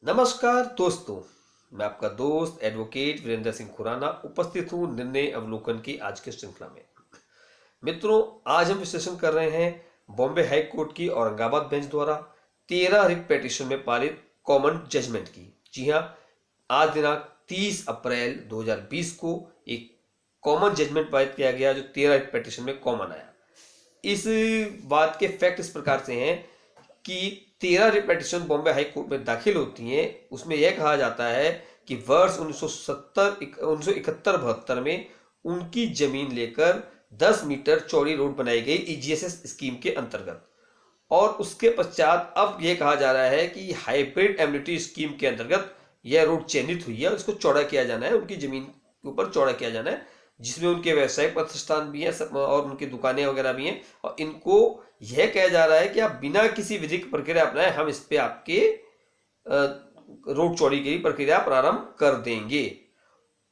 नमस्कार दोस्तों, मैं आपका दोस्त एडवोकेट वीरेंद्र सिंह खुराना उपस्थित हूँ निर्णय अवलोकन की आज की श्रृंखला में। मित्रों, आज हम विश्लेषण कर रहे हैं बॉम्बे हाई कोर्ट की औरंगाबाद बेंच द्वारा 13 रिट पिटीशन में पारित कॉमन जजमेंट की। जी हाँ, आज दिनांक 30 अप्रैल 2020 को एक कॉमन जजमेंट पारित किया गया जो 13 रिट पिटीशन में कॉमन आया। इस बात के फैक्ट इस प्रकार से हैं कि 13 रिट बॉम्बे हाई कोर्ट में दाखिल होती हैं। उसमें यह कहा जाता है कि वर्ष 1971-72 में उनकी जमीन लेकर 10 मीटर चौड़ी रोड बनाई गई ईजीएसएस स्कीम के अंतर्गत, और उसके पश्चात अब यह कहा जा रहा है कि हाइब्रिड एम्यूनिटी स्कीम के अंतर्गत यह रोड चयनित हुई है और इसको चौड़ा किया जाना है, उनकी जमीन के ऊपर चौड़ा किया जाना है, जिसमें उनके व्यावसायिक प्रतिष्ठान भी हैं और उनकी दुकानें वगैरह भी हैं। और इनको यह कहा जा रहा है कि आप बिना किसी विधिक प्रक्रिया अपनाए हम इस पे आपके रोड चौड़ी की प्रक्रिया प्रारंभ कर देंगे।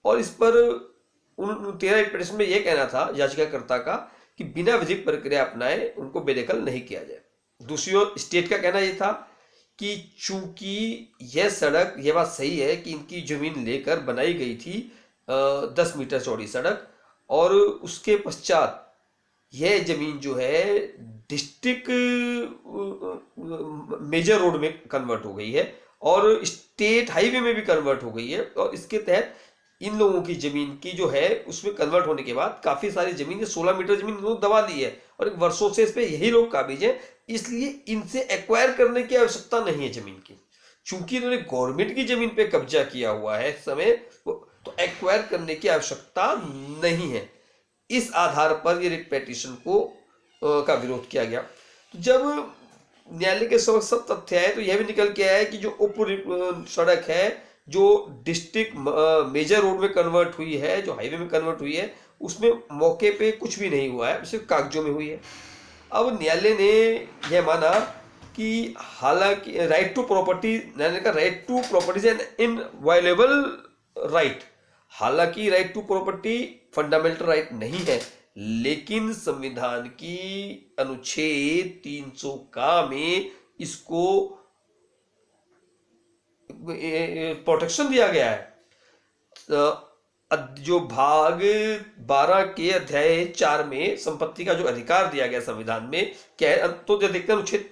और इस पर उन 13 पिटीशन में यह कहना था याचिकाकर्ता का कि बिना विधिक प्रक्रिया अपनाए उनको बेदखल नहीं किया जाए। दूसरी ओर स्टेट का कहना यह था कि चूंकि यह सड़क, यह बात सही है कि इनकी जमीन लेकर बनाई गई थी 10 मीटर चौड़ी सड़क, और उसके पश्चात यह जमीन जो है डिस्ट्रिक्ट मेजर रोड में कन्वर्ट हो गई है और स्टेट हाईवे में भी कन्वर्ट हो गई है, और इसके तहत इन लोगों की जमीन की जो है उसमें कन्वर्ट होने के बाद काफी सारी जमीन, 16 मीटर जमीन लोग दबा ली है और वर्षों से इस पे यही लोग काबिज हैं, इसलिए इनसे एक्वायर करने की आवश्यकता नहीं है जमीन की। चूंकि इन्होंने गवर्नमेंट की जमीन पे कब्जा किया हुआ है इस समय, तो एक्वायर करने की आवश्यकता नहीं है। इस आधार पर ये रिट पिटीशन का विरोध किया गया। तो जब न्यायालय के समक्ष सब तथ्य आए तो यह भी निकल के आया कि जो उप सड़क है जो डिस्ट्रिक्ट मेजर रोड में कन्वर्ट हुई है, जो हाईवे में कन्वर्ट हुई है, उसमें मौके पे कुछ भी नहीं हुआ है, सिर्फ कागजों में हुई है। अब न्यायालय ने यह माना कि हालांकि राइट टू प्रॉपर्टी, न्यायालय का right to property is an inviolable right, हालांकि right to property fundamental right नहीं है, लेकिन संविधान की अनुच्छेद 300 का में इसको प्रोटेक्शन दिया गया है। जो भाग 12 के अध्याय 4 में संपत्ति का जो अधिकार दिया गया संविधान में क्या है, तो जो देखते हैं अनुच्छेद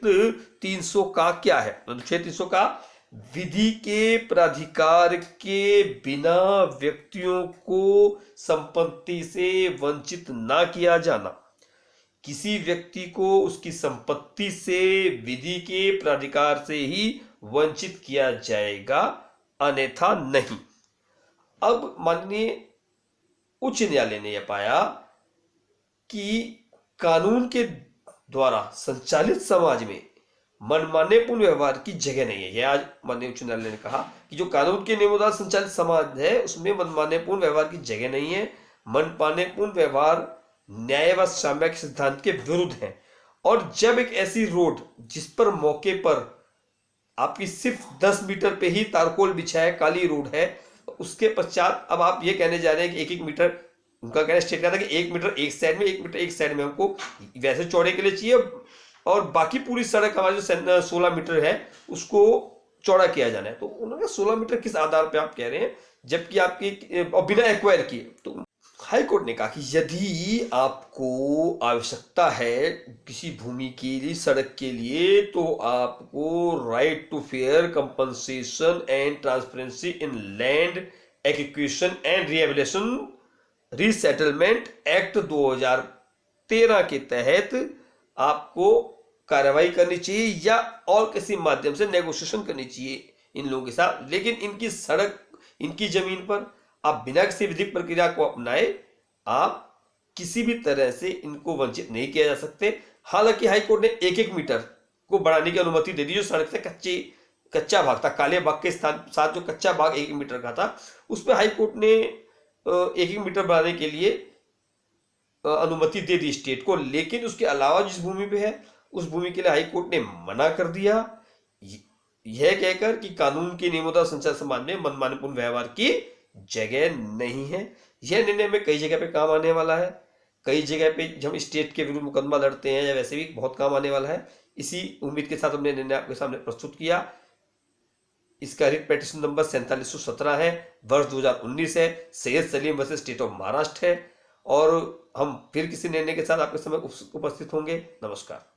300 का क्या है। अनुच्छेद 300 का विधि के प्राधिकार के बिना व्यक्तियों को संपत्ति से वंचित ना किया जाना, किसी व्यक्ति को उसकी संपत्ति से विधि के प्राधिकार से ही वंचित किया जाएगा, अन्यथा नहीं। अब माननीय उच्च न्यायालय ने यह पाया कि कानून के द्वारा संचालित समाज में मनमानेपूर्ण व्यवहार की जगह नहीं है। यह आज माननीय उच्च न्यायालय ने कहा कि जो कानून के नियमों द्वारा संचालित समाज है उसमें मनमानेपूर्ण व्यवहार की जगह नहीं है। मनमानेपूर्ण व्यवहार न्याय व साम्य के सिद्धांत के विरुद्ध है। और जब एक ऐसी रोड जिस पर मौके पर आपकी सिर्फ 10 मीटर पे ही तारकोल बिछा है, काली रोड है, उसके पश्चात अब आप ये कहने जा रहे हैं कि 1-1 मीटर, उनका कहना स्टेट का था कि 1 मीटर एक साइड में, 1 मीटर एक साइड में हमको वैसे चौड़े के लिए चाहिए, और बाकी पूरी सड़क हमारी जो 16 मीटर है उसको चौड़ा किया जाना है। तो उन्होंने 16 मीटर किस आधार पर आप कह रहे हैं, जबकि आपकी और बिना एक्वायर किए। तो हाई कोर्ट ने कहा कि यदि आपको आवश्यकता है किसी भूमि के लिए, सड़क के लिए, तो आपको right to fair compensation and transparency in land acquisition and rehabilitation resettlement act 2013 के तहत आपको कार्रवाई करनी चाहिए या और किसी माध्यम से नेगोशिएशन करनी चाहिए इन लोगों के साथ। लेकिन इनकी सड़क, इनकी जमीन पर आप बिना किसी विधिक प्रक्रिया को अपनाए आप किसी भी तरह से इनको वंचित नहीं किया जा सकते। हालांकि हाईकोर्ट ने 1-1 मीटर को बढ़ाने की अनुमति दे दी। जो सड़क से कच्चा भाग था, काले बाग के साथ जो कच्चा भाग 1-1 मीटर का था, उस पर हाईकोर्ट ने 1-1 मीटर बढ़ाने के लिए अनुमति दे दी स्टेट को। लेकिन उसके अलावा जिस भूमि पे है उस भूमि के लिए हाईकोर्ट ने मना कर दिया, यह कहकर कि कानून के नियमों द्वारा संचालित समाज में मनमानेपूर्ण व्यवहार की जगह नहीं है। यह निर्णय में कई जगह पे काम आने वाला है। कई जगह पे जब हम स्टेट के विरुद्ध मुकदमा लड़ते हैं या वैसे भी बहुत काम आने वाला है। इसी उम्मीद के साथ हमने निर्णय आपके सामने प्रस्तुत किया। इसका रिट पिटीशन नंबर 4717 है, वर्ष 2019 है, Syed Salim versus state of Maharashtra है। और हम फिर किसी निर्णय के साथ आपके समय उपस्थित होंगे। नमस्कार।